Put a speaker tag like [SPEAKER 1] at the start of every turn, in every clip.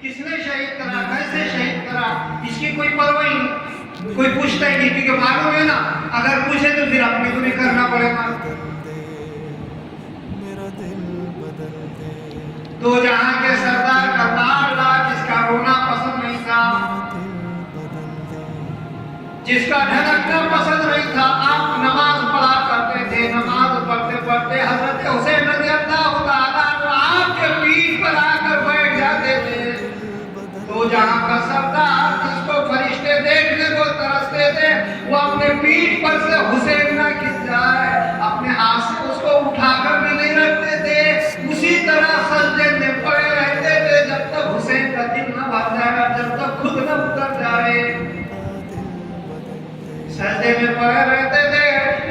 [SPEAKER 1] کس نے شہید کرا، کیسے شہید کرا، اس کی کوئی پرواہ نہیں، کوئی پوچھتا ہی نہیں، کیونکہ معلوم ہے نا اگر پوچھے تو پھر اپنے کو بھی کرنا پڑے گا۔ دو جہاں کے سردار کا لاڈلا جس کا رونا پسند نہیں تھا، جس کا دھڑکنا پسند نہیں تھا، آپ نماز پڑھا کرتے تھے، نماز پڑھتے پڑھتے حضرت حسین رضی اللہ تعالیٰ عنہ آپ کے پیٹھ پر آ کر بیٹھ جاتے تھے۔ دو جہاں کا سردار جس کو فرشتے دیکھنے کو ترستے تھے، وہ اپنے پیٹھ پر سے حسین نہ گر جائے اپنے ہاتھ سے اس کو اٹھا کر بھی نہیں رکھتے تھے، اسی طرح سجدے میں پڑے رہتے تھے جب تک حسین کا دل نہ بھر جائے، جب تک خود نہ اتر جائے۔ سجدے میں پڑے رہتے تھے،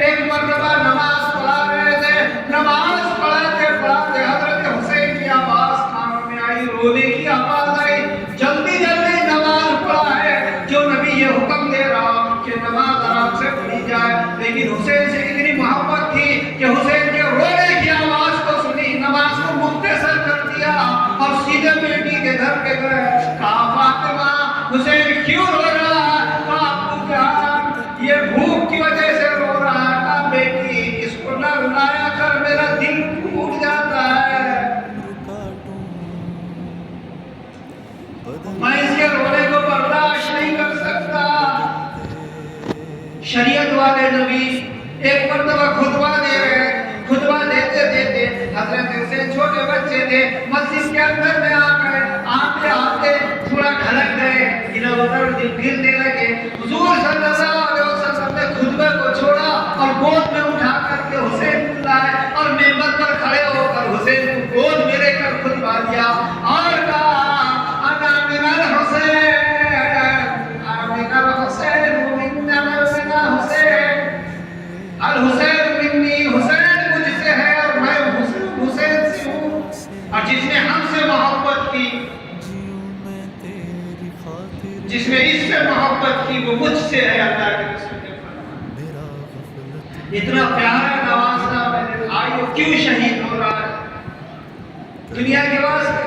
[SPEAKER 1] ایک مرتبہ نماز پڑھا رہے تھے، نماز پڑھاتے پڑھاتے حضرت حسین کی آواز کانوں میں آئی، رونے کی آواز آئی، جلدی جلدی نماز پڑھا ہے، جو نبی یہ حکم دے رہا کہ نماز آرام سے پڑھی جائے، لیکن حسین سے اتنی محبت تھی کہ حسین کے رونے کی آواز کو سنی، نماز کو مختصر کر دیا اور سیدھے بیٹی کے گھر پہ گئے، کہا فاطمہ حسین کیوں رو رہا ہے؟ کہا ابو جان یہ بھوک کی وجہ سے رو رہا ہے۔ کہا بیٹی اس کو نہ رلایا کر، میرا دل ٹوٹ جاتا ہے، میں اس کے رونے کو برداشت نہیں کر سکتا۔ شریعت والے نبی ایک مرتبہ خطبہ دے رہے، خطبہ دیتے دیتے حضرت حسین چھوٹے بچے تھے، مسجد کے اندر میں آ گئے، آتے آتے تھوڑا ڈھلک گئے، ادھر ادھر گرنے لگے۔ حضور صلی اللہ علیہ وسلم نے خطبے کو چھوڑا اور گود میں اٹھا کر کے حسین کو لائے اور منبر پر کھڑے ہو کر حسین کو گود میں لے کر خطبہ دیا اور کہا انا من الحسین، انا من الحسین، الحسین منی، حسین مجھ سے ہے اور میں حسین سے ہوں، اور جس نے ہم سے محبت کی، جس نے اس سے محبت کی وہ مجھ سے ہے۔ اللہ کے رسول نے فرمایا اتنا پیارا نوازنا میرے بھائیو کیوں شہید ہو رہا ہے دنیا کے واسطے؟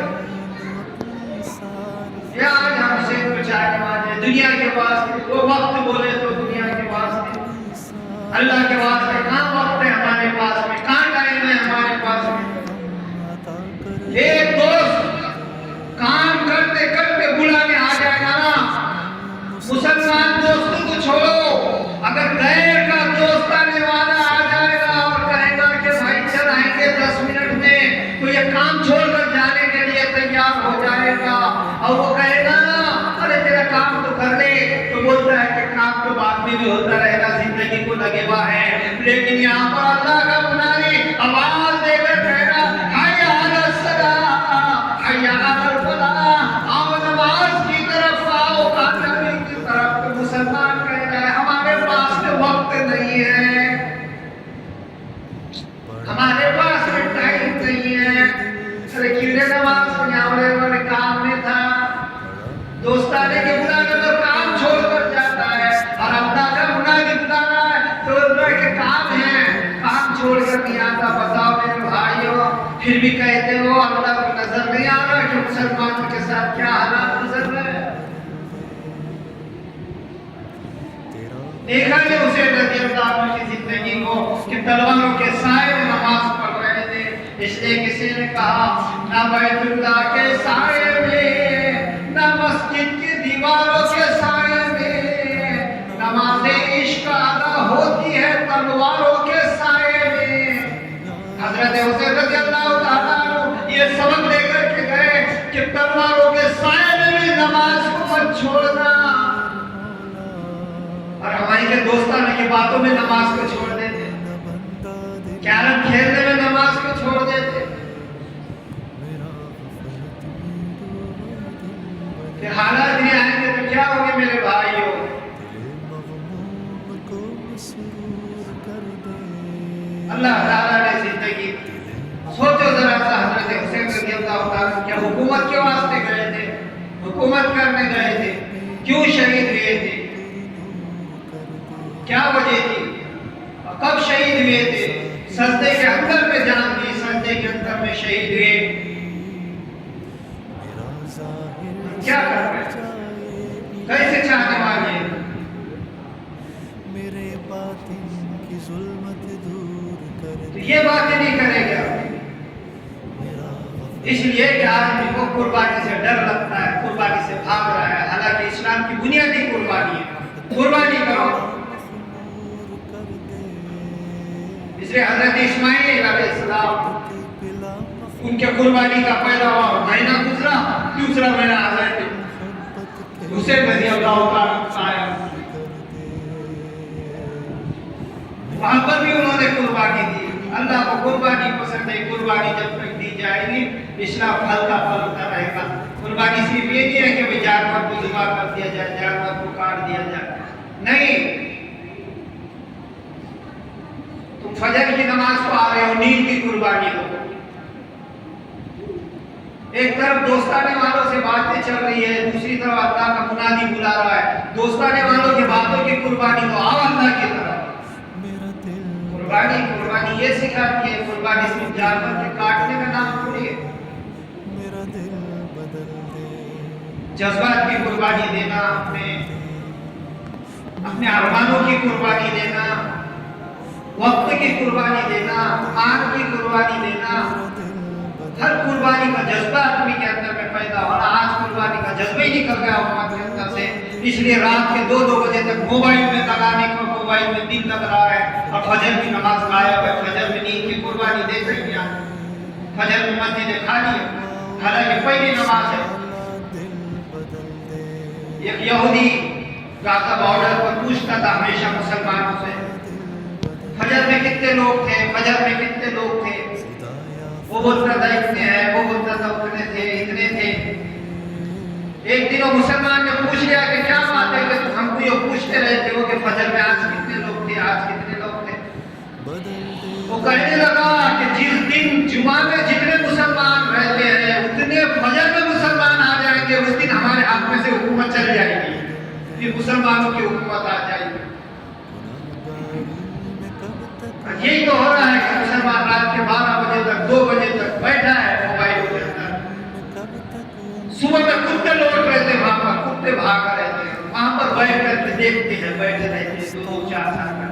[SPEAKER 1] یا آج ہم حسین کو چاہنے والے دنیا کے واسطے، وہ وقت بولے تو دنیا کے واسطے، اللہ کے واسطے کہاں وقت ہے ہمارے پاس میں، کہاں ٹائم ہے ہمارے پاس میں؟ ایک دوست کام کرتے کرتے بلانے آ جائے گا نا، مسلمان دوست کو چھوڑو، اگر غیر کا دوست آنے والا آ جائے گا اور کہے گا کہ بھائی چل آئیں گے 10 منٹ میں، تو یہ کام چھوڑ کر جانے کے لیے تیار ہو جائے گا، اور وہ کہے گا ارے تیرا کام تو کر لے، تو بولتا ہے کہ کام تو بعد میں بھی ہوتا رہے گا، زندگی کو لگے ہوا ہے۔ لیکن یہاں پر اللہ کا منادی آواز دے کر کہے گا حی علی الصلاۃ، حی علی الفلاح، آؤ نماز کی طرف آؤ، کامیابی کی طرف۔ تو مسلمان کہے گا ہمارے پاس میں وقت نہیں ہے، ہمارے پاس میں ٹائم نہیں ہے، ارے کیوں نماز پڑھنے والے کام میں تھا، دوستانے کے بلانے پر کام چھوڑ کر جاتا ہے، اور اللہ کا منادی بلا رہا ہے تو اللہ کے کام ہے، کام چھوڑ کر نہیں آتا۔ بتاؤ میرے بھائیو، پھر بھی کہتے ہو اللہ کو نظر نہیں آ رہا کہ مسلمانوں کے ساتھ کیا حالات گزر رہے ہیں۔ دیکھا کہ حسین رضی اللہ عنہ کی زندگی کو کہ تلواروں کے سائے میں نماز پڑھ رہے تھے، اس لیے کسی نے کہا نہ بیت اللہ کے سائے میں، نہ مسجد کی دیواروں کے سائے میں، نماز عشق ادا ہوتی ہے تلواروں کے سائے میں۔ حضرت حسین رضی اللہ تعالیٰ عنہ یہ سبق لے کر کے گئے کہ تلواروں کے سائے میں بھی نماز کو مت چھوڑنا، اور ہماری کے دوستان کی باتوں میں نماز کو چھوڑ دیتے، کیرم کھیلنے میں نماز کو چھوڑ دیتے، کہ حالات نہیں آئیں گے تو کیا ہوگے میرے بھائیوں؟ اللہ تعالیٰ نے زندگی سوچو ذرا سا، حضرت حسین رضی اللہ تعالیٰ کیا حکومت کے واسطے گئے تھے، حکومت کرنے گئے تھے، کیوں شہید ہوئے تھے، کیا وجہ تھی، کب شہید ہوئے تھے؟ سجدے کے اندر میں جان دی، سجدے کے اندر میں شہید ہوئے۔ تو یہ باتیں نہیں کرے گا، اس لیے کہ آدمی کو قربانی سے ڈر لگتا ہے، قربانی سے بھاگ رہا ہے، حالانکہ اسلام کی بنیادی قربانی ہے، قربانی کرو۔ اس لیے حضرت اسماعیل علیہ السلام، ان کے قربانی کا پہلا مہینہ گزرا، دوسرا مہینہ حضرت حسین رضی اللہ تعالیٰ آیا، وہاں پر بھی انہوں نے قربانی دی۔ اللہ کو قربانی پسند ہے، قربانی جب تک دی جائے گی اسلام پھلتا پھلتا رہے گا۔ قربانی صرف یہ نہیں ہے کہ وہ جانور کو ذبح کر دیا جائے، جانور کو کاٹ دیا جائے، نہیں۔ تم فجر کی نماز کو آ رہے ہو، نیند کی قربانی دو۔ ایک طرف دوستانے والوں سے باتیں چل رہی ہے، دوسری طرف اللہ کا منادی بلا رہا ہے، دوستانے والوں کی باتوں کی قربانی دو، آؤ اللہ کی طرف۔ قربانی یہ سکھاتی ہے، قربانی صرف جانور کے کاٹنے کا نام تھوڑی ہے۔ جذبات کی قربانی دینا، اپنے ارمانوں کی قربانی دینا، وقت کی قربانی دینا، آن کی قربانی دینا، ہر قربانی کا جذبہ آدمی کے اندر میں پیدا ہونا۔ آج قربانی کا جذبہ ہی نکل گیا امت کے اندر سے، اس لیے رات کے 2 بجے تک موبائل میں لگانے کو، موبائل میں دن لگ رہا ہے، اور فجر کی نماز غائب ہے، فجر میں نیند کی قربانی دیکھ رہی ہیں، فجر میں مسجدیں خالی ہے، حالانکہ پہلی نماز ہے۔ ایک یہودی غزہ بارڈر پر پوچھتا تھا ہمیشہ مسلمانوں سے، فجر میں کتنے لوگ تھے، فجر میں کتنے لوگ تھے؟ وہ بولتا تھا اتنے ہیں، وہ بولتا تھا اتنے تھے، اتنے تھے۔ ایک دن وہ مسلمان نے پوچھ لیا کہ کیا بات ہے کہ ہم کو یہ پوچھتے رہتے ہو کہ فجر میں آج کتنے لوگ تھے، آج کتنے لوگ تھے؟ وہ کہنے لگا کہ جس دن جمعہ میں جتنے مسلمان رہتے ہیں اتنے فجر میں مسلمان آ جائیں گے، اس دن ہمارے ہاتھ میں سے حکومت چل جائے گی، پھر مسلمانوں کی حکومت آ جائے گی۔ یہی تو ہو رہا ہے کہ مسلمان رات کے 12 بجے تک 2 بجے تک بیٹھا ہے موبائل کے اندر، صبح میں کتے لوٹ رہے تھے، وہاں پر کتے بھاگ رہے تھے، وہاں پر بیٹھ کر کے دیکھتے ہیں، بیٹھے رہتے ہیں 2-4 سال کا۔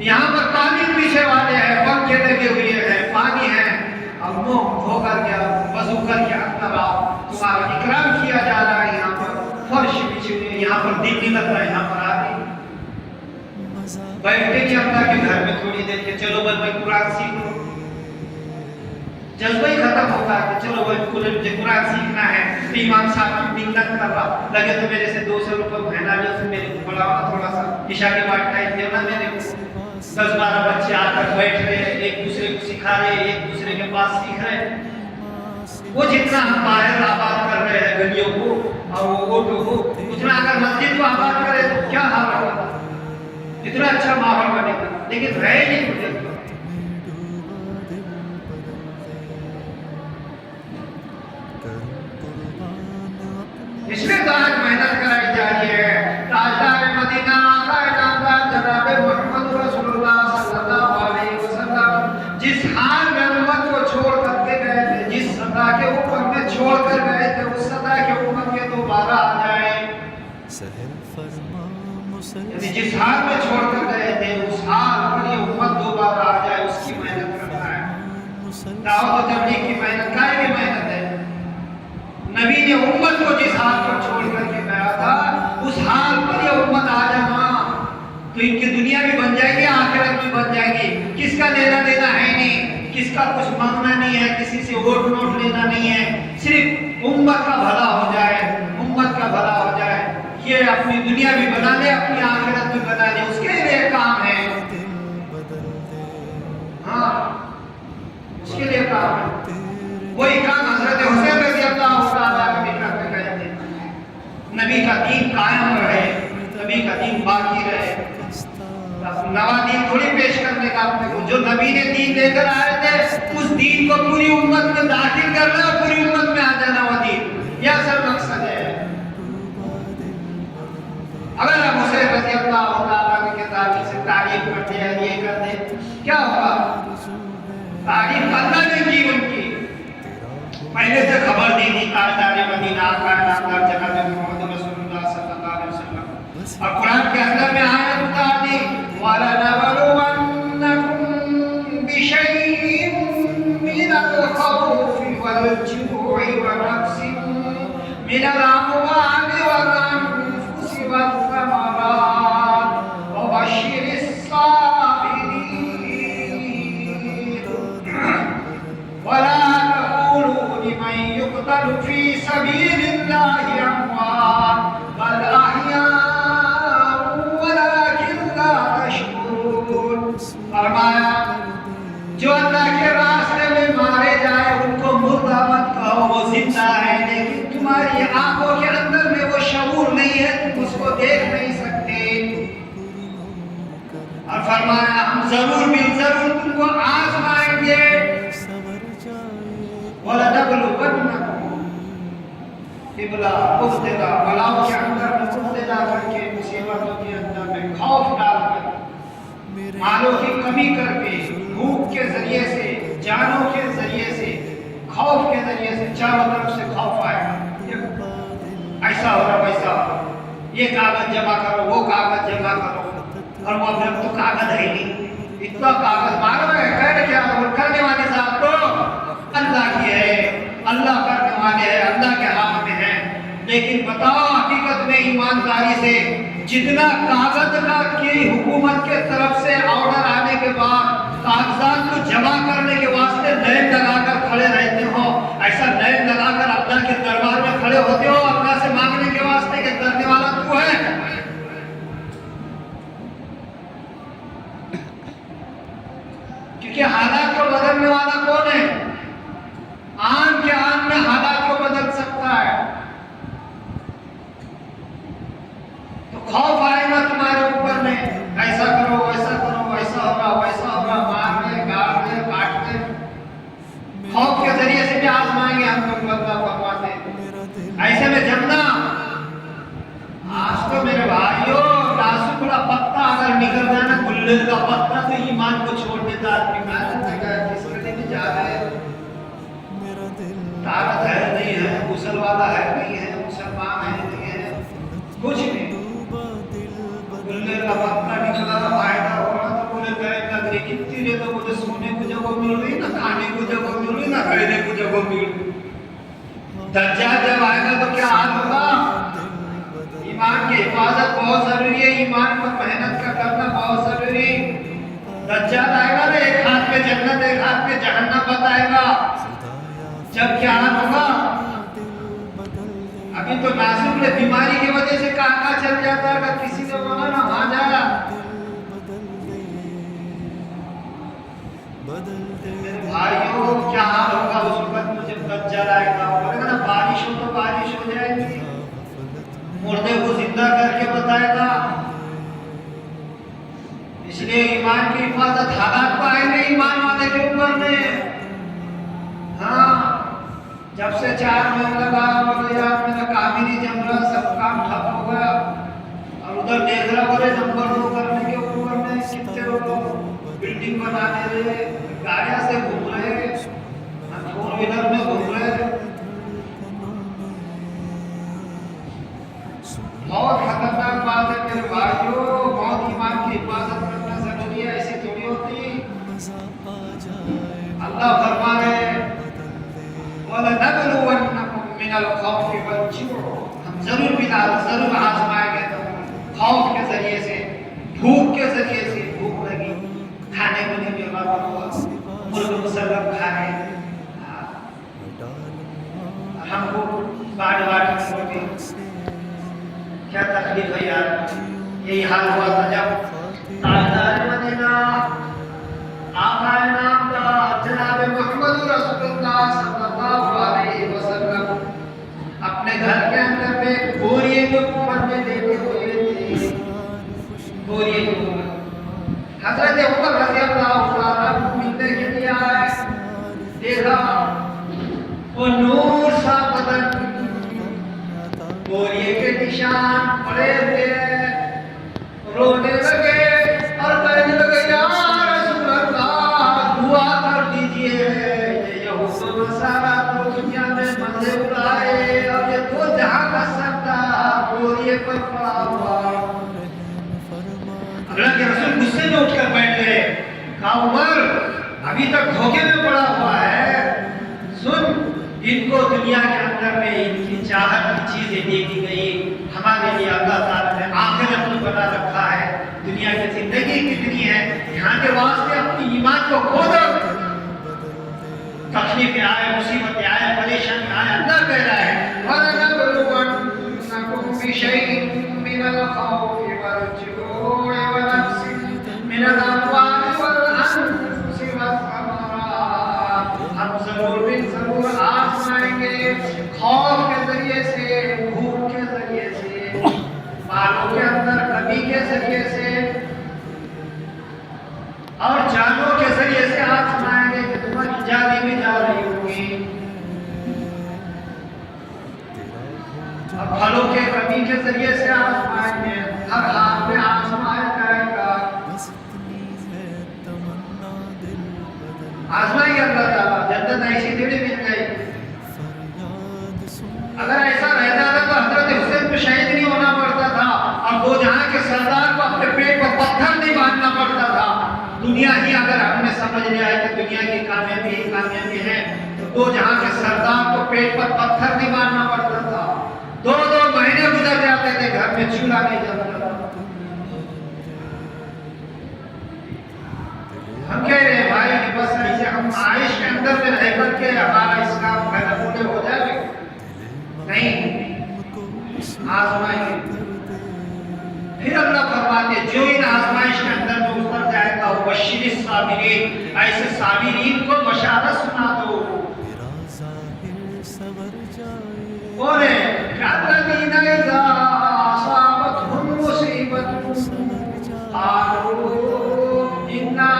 [SPEAKER 1] یہاں پر پانی پیچھے والے ہیں، پنکھے لگے ہوئے ہیں، پانی ہے، اب منہ دھو کر کے وضو کر کے اندر آؤ، تمہارا اکرام کیا جا رہا ہے، یہاں پر فرش بچھی ہوئی، یہاں پر دن نہیں لگ رہا ہے، یہاں پر آدمی بیٹھتے نہیں اللہ کے گھر میں تھوڑی دیر کے چلو بھائی قرآن سیکھ لو، جذبہ ہی ختم ہوتا ہے کہ چلو بھائی مجھے قرآن سیکھنا ہے، تو امام صاحب کی منت کر رہا لگے تو میرے سے 200 روپے مہینہ جو سے میرے کو بڑھاؤ تھوڑا سا، عشاء کے بعد ٹائم دینا میرے کو۔ 10-12 بچے آ کر بیٹھ رہے ہیں، ایک دوسرے کو سکھا رہے ہیں، ایک دوسرے کے پاس سیکھ رہے ہیں۔ وہ جتنا ہم باہر آباد کر رہے ہیں گلیوں کو اور وہ آٹو کو، اتنا اگر مسجد کو آباد کرے تو کیا حال ہوگا، اتنا اچھا ماحول بنے گا، لیکن رہے نہیں مجھے۔ اس لیے تو آج محنت کرائی جا رہی ہے۔ تاجدار مدینہ آقا نامدار جناب محمد رسول اللہ صلی اللہ علیہ وسلم جس حال میں امت کو چھوڑ کر کے گئے تھے، جس سطح کے اوپر میں چھوڑ کر گئے تھے، اس سطح کے اوپر کے دوبارہ آ جائے، یعنی جس حال میں چھوڑ کر گئے تھے اس حال پر یہ امت دوبارہ آ جائے، اس کی محنت کرنا ہے۔ دعوت و تبلیغ کی محنت کائے کی محنت ہے۔ نبی نے امت کو جس حال پر چھوڑ کر کے گیا تھا اس حال پر یہ امت آ جائے تو ان کی دنیا بھی بن جائے گی، آخرت بھی بن جائے گی۔ کس کا لینا دینا ہے نہیں، کس کا کچھ مانگنا نہیں ہے، کسی سے ووٹ نوٹ لینا نہیں ہے، صرف امت کا بھلا ہو جائے، امت کا بھلا ہو جائے، یہ اپنی دنیا بھی بنا لے، اپنی آخرت بھی بنا لے، اس کے لیے کام ہے۔ ہاں اس کے لیے کام ہے۔ وہی کام حضرت حسین رضی اللہ تعالیٰ بھی کرتے گئے تھے۔ نبی کا دین قائم رہے، نبی کا دین باقی رہے، نوا دین تھوڑی پیش کرنے کا اپنے کو، جو نبی نے دین لے کر آئے تھے اس دین کو پوری امت میں داخل کرنا، پوری امت میں آ جانا وہ دین، یہ اصل مقصد ہے۔ اگر ہم حسین رضی اللہ تعالیٰ کے تعلق سے تعریف کرتے ہیں، یہ کرتے کیا ہوگا؟ تعریف اللہ نے کی ان کی، پہلے سے خبر دی تھی تاجدار مدینہ آقا نامدار جناب محمد رسول اللہ صلی اللہ علیہ وسلم، اور قرآن کے اندر میں آیا بشيء من الخوف والجوع ونقص من الأموال والأنفس والثمرات وبشر الصابرين ولا تقولوا لمن يقتل في سبيل الله أموات بل أحياء ولكن لا تشعرون. فرمایا جو اللہ کے راستے میں مارے جائے ان کو مردہ مت کہو، وہ زندہ ہے لیکن تمہاری آنکھوں کے اندر میں وہ شعور نہیں ہے، تم اس کو دیکھ نہیں سکتے. اور فرمایا ہم ضرور ضرور تم کو آزمائیں گے. وَلَنَبْلُوَنَّكُمْ ابتلا بلاؤں کے اندر مبتلا کر کے، مصیبتوں کے اندر میں خوف ڈال کر، مالوں کی کمی کر کے، بھوک کے ذریعے سے، جانوں کے ذریعے سے، خوف کے ذریعے سے، چاروں طرف سے خوف آئے گا. ایسا ہو رہا ویسا ہو رہا، یہ کاغذ جمع کرو، وہ کاغذ جمع کرو، اور وہ اپنے تو کاغذ ہے نہیں، اتنا کاغذ مارو ہے. کیا کرنے والے صاحب تو اللہ کی ہے، اللہ کرنے والے ہیں، اللہ کے ہاتھ میں ہے. لیکن بتاؤ حقیقت میں ایمانداری سے جتنا کاغذ کا کی حکومت کے طرف سے آرڈر آنے کے بعد کاغذات کو جمع کرنے کے واسطے لائن لگا کر کھڑے رہتے ہو، ایسا لائن لگا کر اللہ کے دربار میں کھڑے ہوتے ہو اللہ سے مانگنے کے واسطے کہ کرنے والا تو ہے. کیونکہ حالات کو بدلنے والا کون ہے؟ آن کے آن میں حالات کو بدل سکتا ہے. تو خوف آئے گا تمہارے اوپر میں، ایسا کرو ویسا کرو، ویسا ہوگا ویسا ہوگا، مارنے گاڑنے کاٹنے، خوف کے ذریعے سے بھی آزمائیں گے ہم لوگ. اللہ فرماتے ہیں ایسے میں جمنا. آج تو میرے بھائیوں ناسک کا پتا اگر نکل جائے نا، گلے کا پتا تو ایمان کو چھوڑ دیتا آدمی. محنت ہے کہ کس کے لیے جا رہے ہیں، طاقت ہے نہیں ہے، غسل والا ہے نہیں ہے، مسلمان ہے نہیں ہے، کچھ نہیں. گلے کا پتا نکلا فائدہ ہو رہا تو بولے گئے نگری کتنی دے تو مجھے سونے کو جگہ مل رہی، نہ کھانے کو جگہ مل رہی، نہ کھانے کو جگہ مل رہی. دجال جب آئے گا تو کیا حال ہوگا؟ ایمان کی حفاظت بہت ضروری ہے، ایمان پر محنت کا کرنا بہت ضروری. دجال آئے گا نا، ایک ہاتھ پہ جنت ایک ہاتھ پہ جہنم بتائے گا. جب کیا حال ہوگا؟ ابھی تو ناسک نے بیماری کی وجہ سے کہاں چل جاتا ہے، اگر کسی نے بولا نا وہاں جا. بھائیوں کیا حال ہوگا اس وقت مجھے دجال آئے گا. بولے گا نا بارش ہو تو بارش ہو جائے گی، مردے کو زندہ کر کے بتائے گا. اس لیے ایمان کی حفاظت حالات کو آئے گے ایمان والے کے اوپر میں. ہاں جب سے 4 مہینے لگا بولے یار میرا کام ہی نہیں جم رہا، سب کام ٹھپ ہو گیا. اور ادھر دیکھ رہا بولے نمبر 2 کرنے کے اوپر میں کتنے لوگ بلڈنگ بنانے رہے، گاڑیاں سے گھوم رہے، 4 ویلر میں گھوم رہے. بہت خطرناک بات ہے میرے بھائیوں. بہت ایمان کی حفاظت کرنا ضروری ہے، ایسی تھوڑی ہوتی. اللہ فرما رہے وَلَنَبْلُوَنَّكُمْ مِنَ الْخَوْفِ وَالْجُوعِ، ہم ضرور آزمائیں گے تم. خوف کے ذریعے سے، بھوک کے ذریعے سے. بھوک لگی، کھانے کو نہیں مل رہا، مرغ مسلم کھانے، ہم کو باڑ ہوتی. کیا تکلیف ہے یار. یہی حال ہوا تھا جب تاجدار مدینہ آقا نامدار جناب محمد رسول اللہ صلی اللہ علیہ وسلم اپنے گھر کے اندر میں بوریے کے اوپر میں لیٹے ہوئے تھے. بوریے کے اوپر حضرت عمر رضی اللہ تعالیٰ ملنے کے لیے آئے. دیکھا وہ نور سا بدن، بوریے کے نشان پڑے ہوئے، رونے لگے اور کہنے لگے یا رسول اللہ دعا کر دیجئے. یہود و نصارہ تو دنیا میں مزے اڑائے اور یہ تو جہاں کا سردار بوریے پر پڑا ہوا. اللہ کے رسول غصے میں اٹھ کر بیٹھ گئے. کہا عمر ابھی تک دھوکے میں پڑا ہوا ہے. سن، ان کو دنیا کے اندر میں ان کی چاہت کی چیزیں دے دی گئی. ہمارے لیے اللہ تعالیٰ نے آخرت میں بنا رکھا ہے. دنیا کی زندگی کتنی ہے، یہاں کے واسطے اپنی ایمان کو کھو دو. تکلیفیں آئے، مصیبتیں آئے، پریشانی آئے، اللہ کہہ رہا ہے وَلَنَبْلُوَنَّكُمْ بِشَيْءٍ مِّنَ الْخَوْفِ وَالْجُوعِ وَنَقْصٍ مِّنَ الْأَمْوَالِ وَالْأَنفُسِ وَالثَّمَرَاتِ. ہم ضرور آزمائیں گے، خوف کے ذریعے سے، بھوک کے ذریعے سے، مالوں کے اندر کمی کے ذریعے سے اور جانوں کے ذریعے سے آزمائیں گے کہ تمہاری جانیں بھی جا رہی ہوگی. اور پھلوں کے کمی کے ذریعے سے آزمائیں گے، ہر حال میں آزمایا جائے گا. آزمائیں گے اللہ تعالیٰ. جنت ایسی تھوڑی مل گئی. اگر ایسا رہتا تھا تو حضرت حسین کو شہید نہیں ہونا پڑتا تھا اور دو جہاں کے سردار کو اپنے پیٹ پر پتھر نہیں باندھنا پڑتا تھا. دنیا ہی اگر ہم نے سمجھ لیا ہے کہ دنیا کی کامیابی ہی کامیابی ہے تو دو جہاں کے سردار کو پیٹ پر پتھر نہیں باندھنا پڑتا تھا. 2 مہینے گزر جاتے تھے، گھر میں چولہا نہیں جلتا تھا. ہم کہہ رہے ہیں بھائی کہ بس ایسے ہم عائش کے اندر میں رہ کر کے ہمارا اسلام پورے ہو جائے گا. نہیں، آزمائیں گے. پھر اللہ فرماتے جو ان آزمائش کے اندر میں اتر جائے گا وبشر الصابرین، ایسے صابرین کو بشارت سنا دو. اور الذین اذا اصابتهم مصیبۃ قالوا انا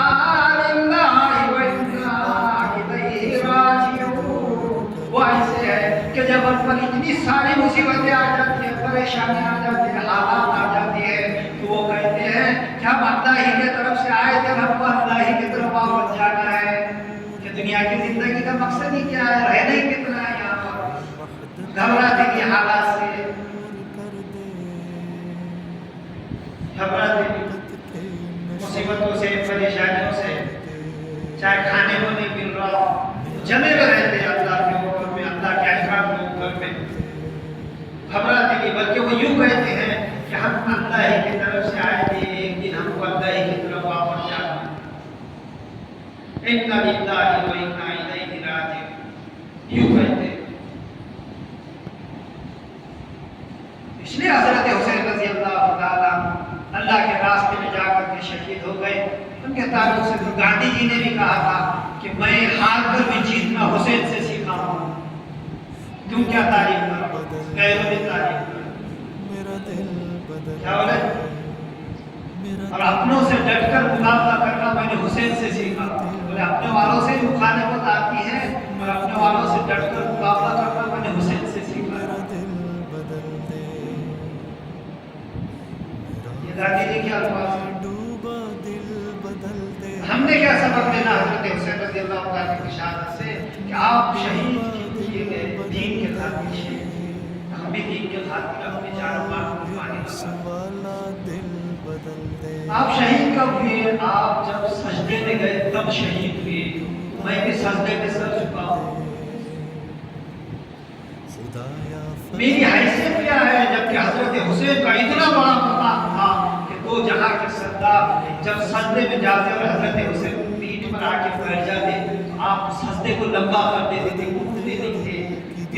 [SPEAKER 1] للہ وانا الیہ راجعون. وہ ایسے ہے کہ جب ان پر اتنی ساری مصیبتیں آ جاتی ہیں، پریشانیاں آ جاتی ہیں، حالات آ جاتی ہیں تو وہ کہتے ہیں کہ ہم اللہ ہی کی طرف سے آئے تھے، ہم کو اللہ ہی کی طرف واپس جانا ہے. کہ دنیا کی زندگی کا مقصد ہی کیا ہے، رہنا ہی کتنا ہے یہاں پر. گھبراتے کی حالات سے، گھبراتے کی مصیبتوں سے، پریشانیوں سے، چاہے کھانے کو نہیں مل رہا، جمے ہوئے رہتے ہیں اللہ کے اوپر میں، اللہ کے احکام کے اوپر میں. گھبراتے نہیں، بلکہ وہ یوں کہتے ہیں کہ ہم اللہ ہی کی طرف سے آئے تھے، ایک دن ہم کو اللہ ہی کی طرف واپس جانا. انا للہ وانا الیہ راجعون، یوں کہتے ہیں. اس لیے حضرت حسین رضی اللہ تعالیٰ اللہ کے راستے میں جا کر کے شہید ہو گئے. ان کے تعلق سے تو گاندھی جی نے بھی کہا تھا کہ میں ہار کر بھی جیتنا حسین سے سیکھا ہوں. تم کیا تعریف کرو، غیروں بھی تعریف کرو. کیا بولے؟ اور اپنوں سے ڈٹ کر مقابلہ کرنا میں نے حسین سے سیکھا. بولے اپنے والوں سے مخالفت آتی ہے اور اپنے والوں سے ڈٹ کر مقابلہ کرنا میں نے حسین سے سیکھا. گاندھی جی کے الفاظ ہم نے کیا سبق لینا حضرت حسین رضی اللہ تعالیٰ کی شہادت سے کہ آپ شہید کیے گئے دین کے خاطر شہید. ہم بھی دین کے خاطر اپنے جان مال قربانی کرتے. آپ شہید کب ہوئے؟ آپ جب سجدے میں گئے تب شہید ہوئے. میں بھی سجدے میں سر چکا ہوں. میری حیثیت کیا ہے جبکہ حضرت حسین کا اتنا بڑا مقام تھا کہ دو جہاں کے سردار جب سجدے میں جاتے اور حضرت حسین پیٹھ پر آ کے بیٹھ جاتے تو آپ سجدے کو لمبا کر دیتے تھے، اٹھتے نہیں تھے.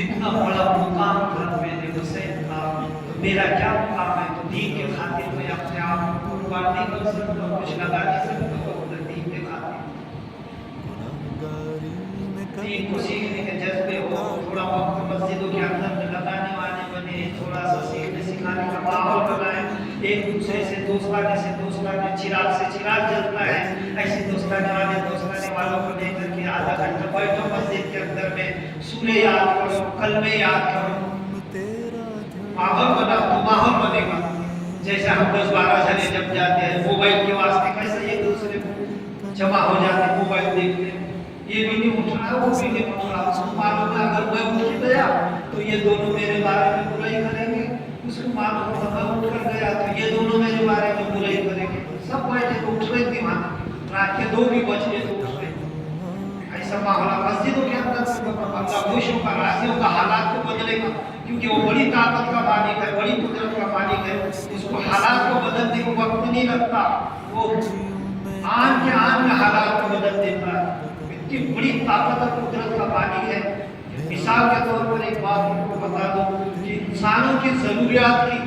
[SPEAKER 1] اتنا بڑا مقام تھا میرے حسین کا. تو میرا کیا مقام ہے؟ تو دین کے خاطر میں اپنے آپ کو قربان نہیں کر سکتا، کچھ لگا نہیں سکتا. دین کے خاطر دین کو سیکھنے کے جذبے ہو، تھوڑا وقت مسجدوں کے اندر میں لگانے والے بنے، تھوڑا سا سیکھنے سکھانے کا ماحول بنائے. ایک دوسرے سے دوستانے چراغ سے چراغ جلتا ہے، ایسے دوستانے والوں کو لے کر کے آدھا گھنٹہ بیٹھو مسجد کے اندر میں، سورہ یاد کرو، کلمے یاد کرو. ماحول بنا تو ماحول بنے گا. جیسے ہم 10-12 جنے جب جاتے ہیں موبائل کے واسطے کیسے ایک دوسرے کو جمع ہو جاتے ہیں، موبائل دیکھتے ہیں، یہ بھی نہیں اٹھ رہا، وہ بھی نہیں اٹھ رہا. معلوم ہے اگر میں اٹھ گیا تو یہ دونوں میرے بارے میں برائی کریں گے. اس کو معلوم ہو میں اٹھ کر گیا تو یہ دونوں میرے بارے میں برائی کریں گے. سب بیٹھے تو اٹھ رہے تھے، وہاں رات کے 2 بھی بج گئے تو اٹھ رہے. ایسا ماحول مسجدوں کے اندر اللہ خوش ہوگا، راضی ہوگا، حالات کو بدلے گا، کیونکہ وہ بڑی طاقت کا مالک ہے، بڑی قدرت کا مالک ہے، اس کو حالات کو بدلنے کو وقت نہیں لگتا، وہ آن کے حالات کو بدل دیتا ہے، اتنی بڑی طاقت اور قدرت کا مالک ہے۔ مثال کے طور پر ایک بات آپ کو بتا دوں کہ انسانوں کی ضروریات کی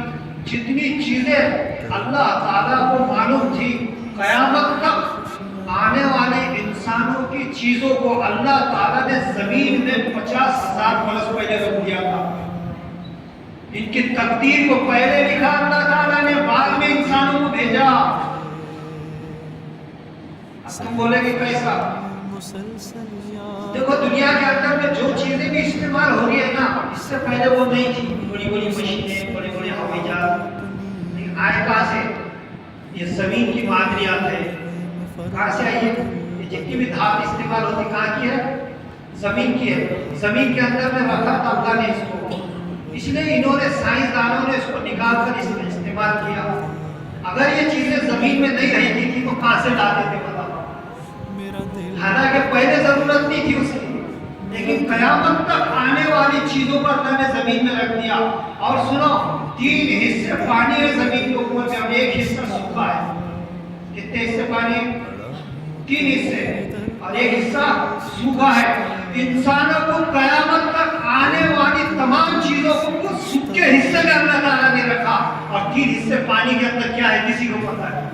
[SPEAKER 1] جتنی چیزیں اللہ تعالیٰ کو معلوم تھی، قیامت تک آنے والے انسانوں کی چیزوں کو اللہ تعالیٰ نے زمین میں 50,000 برس پہلے رکھ دیا تھا۔ ان کی تقدیر کو پہلے لکھا اللہ تعالیٰ نے، بعد میں انسانوں کو بھیجا۔ تم بولے کہ کیسا؟ دیکھو دنیا کے اندر میں جو چیزیں بھی استعمال ہو رہی ہے نا، اس سے پہلے وہ نہیں تھی، بڑی بڑی مشینیں، بڑے بڑے ہوائی جہاز، لیکن آج کہاں سے؟ یہ زمین کی معدنیات ہے، کہاں سے آئی ہے؟ یہ جتنی بھی دھات استعمال ہوتی کہاں کی ہے؟ زمین کی ہے۔ زمین کے اندر میں رکھا تھا اللہ نے اس کو، اس لیے انہوں نے سائنسدانوں نے اس کو نکال کر اس میں استعمال کیا۔ اگر یہ چیزیں زمین میں نہیں رہتی تھی تو کہاں سے لاتے تھے بتا؟ حالانکہ پہلے ضرورت نہیں تھی اس کی، لیکن قیامت تک آنے والی چیزوں پر اللہ نے زمین میں رکھ دیا۔ اور سنو، 3 حصے پانی ہے زمین کے اوپر میں، اب 1 حصہ سوکھا ہے۔ کتنے حصے پانی ہے؟ 3 حصے اور 1 حصہ سوکھا ہے۔ انسانوں کو قیامت تک آنے والی تمام چیزوں کو سوکھے حصے میں اللہ تعالیٰ نے رکھا، اور 3 حصے پانی کے اندر کیا ہے کسی کو پتا ہے؟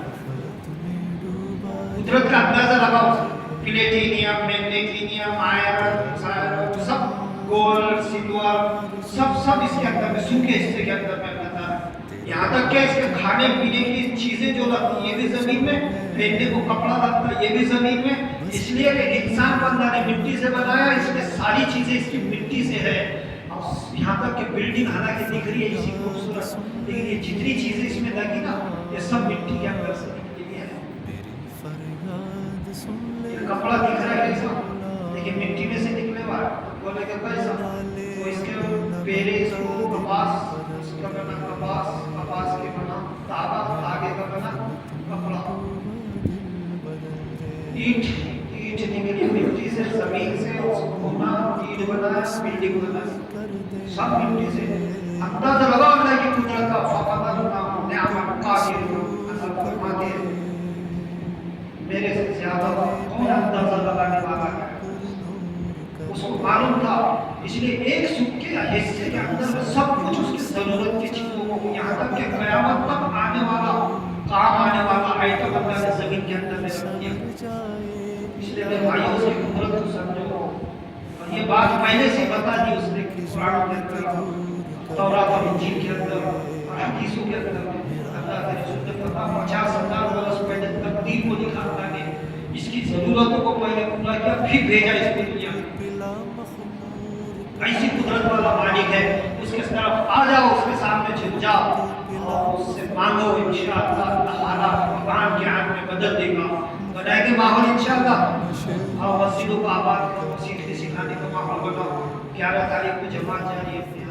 [SPEAKER 1] قدرت کا اندازہ لگاؤ۔ پلیٹینیم، میگنیٹینیم، آئرن، سب گولڈ، سلور، سب اس کے اندر میں، سوکھے حصے کے اندر میں رہتا ہے۔ یہاں تک کہ اس کے کھانے پینے کی چیزیں جو لگتی ہیں یہ بھی زمین میں، پہننے کو کپڑا لگتا ہے یہ بھی زمین میں، اس لیے کہ انسان کو اللہ نے مٹی سے بنایا، اس میں ساری چیزیں اس کی مٹی سے ہے۔ یہاں تک کہ بلڈنگ حالانکہ دکھ رہی ہے اسی خوبصورت، لیکن یہ جتنی چیزیں اس میں لگی نا یہ سب مٹی کے اندر سے نکلی ہے۔ یہ کپڑا دکھ رہا ہے کیسا، لیکن مٹی میں سے نکلنے والا، بولے کہ کیسا؟ تو اس کے پہلے اس کو کپاس، اس کا بنا کپاس کے بنا دھاگے کا بنا کپڑا، اینٹ نکلی مٹی سے، زمین سے، اس کو بنا، اینٹ بنایا، بلڈنگ بنایا، سب مٹی سے۔ اندازہ لگا اللہ کی قدرت کا، فقدر نعمت قادر، اللہ فرماتے ہیں میرے سے زیادہ کون اندازہ لگانے والا ہے؟ اس کو معلوم تھا، اس لیے ایک سوکھے حصے کے اندر میں سب کچھ اس کی ضرورت کی چیزوں کو، یہاں تک کہ قیامت تک آنے والا کام آنے والا آئٹم اللہ نے زمین کے اندر میں رکھ دیا۔ اس لیے میرے بھائیوں سے قدرت کو سمجھو، اور یہ بات پہلے سے بتا دی اس نے قرآن کے اندر، تورات اور انجیل کے اندر اور حدیثوں کے اندر اللہ کے رسول نے 50,000 برس پہلے تقدیر کو دکھا اللہ نے، اس کی ضرورتوں کو پہلے پورا کیا، پھر بھیجا اس کو دنیا میں۔ ایسی قدرت والا مالک ہے، اس کے طرف آ جاؤ، اس کے سامنے جھک جاؤ اور اس سے مانگو، انشاءاللہ اللہ حالات مکان کے آن میں بدل دے گا، بنائے گے ماحول انشاءاللہ۔ اور مسجدوں کو آباد کرو، مسجد کے سکھانے کا ماحول بناؤ، 11 تاریخ کو جماعت جاری ہے۔